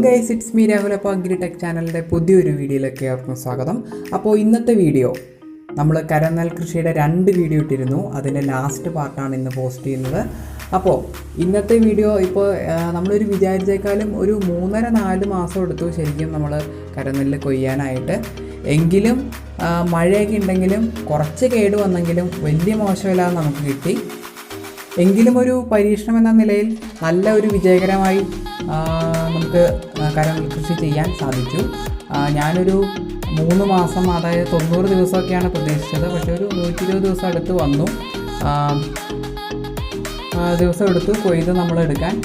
Guys, it's me Rahul. അപ്പോൾ agritech ചാനലിൻ്റെ പുതിയൊരു വീഡിയോയിലേക്ക് ഏവർക്കും സ്വാഗതം. അപ്പോൾ ഇന്നത്തെ വീഡിയോ നമ്മൾ കരനെൽ കൃഷിയുടെ 2 വീഡിയോ ഇട്ടിരുന്നു. അതിൻ്റെ ലാസ്റ്റ് പാർട്ടാണ് ഇന്ന് പോസ്റ്റ് ചെയ്യുന്നത്. അപ്പോൾ ഇന്നത്തെ വീഡിയോ ഇപ്പോൾ നമ്മളൊരു വിചാരിച്ചേക്കാളും ഒരു 3-4 മാസം എടുത്തു ശരിക്കും നമ്മൾ കരനെല്ല് കൊയ്യാനായിട്ട്. എങ്കിലും മഴയൊക്കെ ഉണ്ടെങ്കിലും കുറച്ച് കേട് വന്നെങ്കിലും വലിയ മോശമില്ലാതെ നമുക്ക് കിട്ടി. എങ്കിലും ഒരു പരീക്ഷണം എന്ന നിലയിൽ നല്ല ഒരു വിജയകരമായി നമുക്ക് കരനെൽ കൃഷി ചെയ്യാൻ സാധിച്ചു. ഞാനൊരു 3 മാസം, അതായത് 90 ദിവസമൊക്കെയാണ് പ്രതീക്ഷിച്ചത്. പക്ഷേ ഒരു 120 ദിവസം അടുത്ത് വന്നു. ദിവസം എടുത്തു കൊയ്ത് നമ്മളെടുക്കാൻ.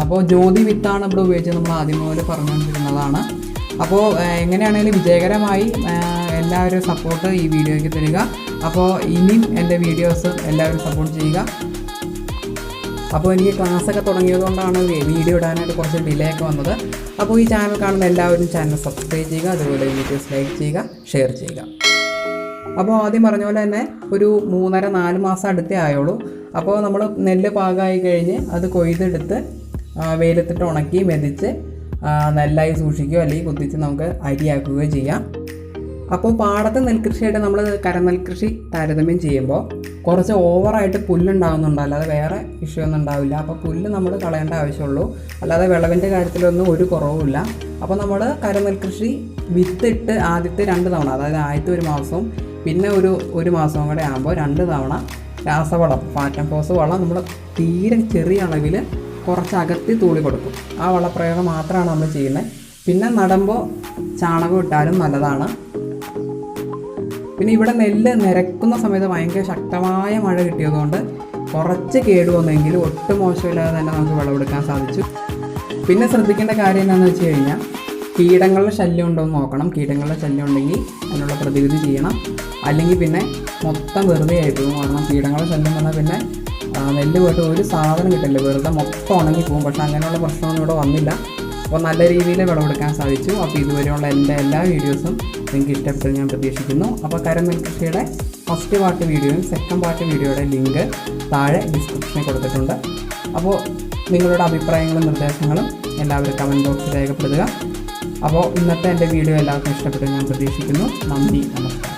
അപ്പോൾ ജ്യോതി വിത്താണ് ഇവിടെ ഉപയോഗിച്ചത്. നമ്മൾ ആദ്യം മുതൽ പറഞ്ഞുകൊണ്ടിരുന്നതാണ്. അപ്പോൾ എങ്ങനെയാണെങ്കിലും വിജയകരമായി. എല്ലാവരും സപ്പോർട്ട് ഈ വീഡിയോയ്ക്ക് തരിക. അപ്പോൾ ഇനിയും എൻ്റെ വീഡിയോസ് എല്ലാവരും സപ്പോർട്ട് ചെയ്യുക. അപ്പോൾ എനിക്ക് ക്ലാസ്സൊക്കെ തുടങ്ങിയതുകൊണ്ടാണ് വീഡിയോ ഇടാനായിട്ട് കുറച്ച് ഡിലേ ഒക്കെ വന്നത്. അപ്പോൾ ഈ ചാനൽ കാണുന്ന എല്ലാവരും ചാനൽ സബ്സ്ക്രൈബ് ചെയ്യുക, അതുപോലെ വീഡിയോസ് ലൈക്ക് ചെയ്യുക, ഷെയർ ചെയ്യുക. അപ്പോൾ ആദ്യം പറഞ്ഞ പോലെ തന്നെ ഒരു 3-4 മാസം അടുത്തേ ആയുള്ളൂ. അപ്പോൾ നമ്മൾ നെല്ല് പാകമായി കഴിഞ്ഞ് അത് കൊയ്തെടുത്ത് വെയിലത്തിട്ട് ഉണക്കി മെതിച്ച് നെല്ലായി സൂക്ഷിക്കുകയോ അല്ലെങ്കിൽ കുത്തിച്ച് നമുക്ക് അരിയാക്കുകയോ ചെയ്യാം. അപ്പോൾ പാടത്തെ നെൽകൃഷിയായിട്ട് നമ്മൾ കരനെൽകൃഷി താരതമ്യം ചെയ്യുമ്പോൾ കുറച്ച് ഓവറായിട്ട് പുല്ലുണ്ടാകുന്നുണ്ട്, അല്ലാതെ വേറെ ഇഷ്യൂ ഒന്നും ഉണ്ടാവില്ല. അപ്പോൾ പുല്ല് നമ്മൾ കളയേണ്ട ആവശ്യമുള്ളൂ, അല്ലാതെ വിളവിൻ്റെ കാര്യത്തിലൊന്നും ഒരു കുറവുമില്ല. അപ്പോൾ നമ്മൾ കരനെൽകൃഷി വിത്തിട്ട് ആദ്യത്തെ 2 തവണ, അതായത് ആദ്യത്തെ 1 മാസവും പിന്നെ ഒരു മാസവും കൂടെ ആകുമ്പോൾ 2 തവണ രാസവളം, ഫാറ്റം ഫോസ് വളം നമ്മൾ തീരെ ചെറിയ അളവിൽ കുറച്ച് അകത്തി തൂളി കൊടുക്കും. ആ വളപ്രയോഗം മാത്രമാണ് നമ്മൾ ചെയ്യുന്നത്. പിന്നെ നടുമ്പോൾ ചാണകം ഇട്ടാലും നല്ലതാണ്. പിന്നെ ഇവിടെ നെല്ല് നിരക്കുന്ന സമയത്ത് ഭയങ്കര ശക്തമായ മഴ കിട്ടിയതുകൊണ്ട് കുറച്ച് കേടുവന്നെങ്കിലും ഒട്ടും മോശമില്ലാതെ തന്നെ നമുക്ക് വിളവെടുക്കാൻ സാധിച്ചു. പിന്നെ ശ്രദ്ധിക്കേണ്ട കാര്യം എന്താണെന്ന് വെച്ച് കഴിഞ്ഞാൽ കീടങ്ങളുടെ ശല്യം ഉണ്ടോ എന്ന് നോക്കണം. കീടങ്ങളുടെ ശല്യം ഉണ്ടെങ്കിൽ അതിനുള്ള പ്രതിവിധി ചെയ്യണം, അല്ലെങ്കിൽ പിന്നെ മൊത്തം വെറുതെ ആയിപ്പോകും. കാരണം കീടങ്ങളുടെ ശല്യം വന്നാൽ പിന്നെ നെല്ല് പോയിട്ട് ഒരു സാധനം കിട്ടില്ല, വെറുതെ മൊത്തം ഉണങ്ങിപ്പോകും. പക്ഷേ അങ്ങനെയുള്ള പ്രശ്നമൊന്നും ഇവിടെ വന്നില്ല. അപ്പോൾ നല്ല രീതിയിൽ വിളവെടുക്കാൻ സാധിച്ചു. അപ്പോൾ ഇതുവരെയുള്ള എൻ്റെ എല്ലാ വീഡിയോസും നിങ്ങൾക്ക് ഇഷ്ടപ്പെട്ടു ഞാൻ പ്രതീക്ഷിക്കുന്നു. അപ്പോൾ കരനെൽ കൃഷിയുടെ ഫസ്റ്റ് പാർട്ട് വീഡിയോയും സെക്കൻഡ് പാർട്ട് വീഡിയോയുടെ ലിങ്ക് താഴെ ഡിസ്ക്രിപ്ഷനിൽ കൊടുത്തിട്ടുണ്ട്. അപ്പോൾ നിങ്ങളുടെ അഭിപ്രായങ്ങളും നിർദ്ദേശങ്ങളും എല്ലാവരും കമൻറ്റ് ബോക്സിൽ രേഖപ്പെടുത്തുക. അപ്പോൾ ഇന്നത്തെ എൻ്റെ വീഡിയോ എല്ലാവർക്കും ഇഷ്ടപ്പെട്ടു ഞാൻ പ്രതീക്ഷിക്കുന്നു. നന്ദി, നമസ്കാരം.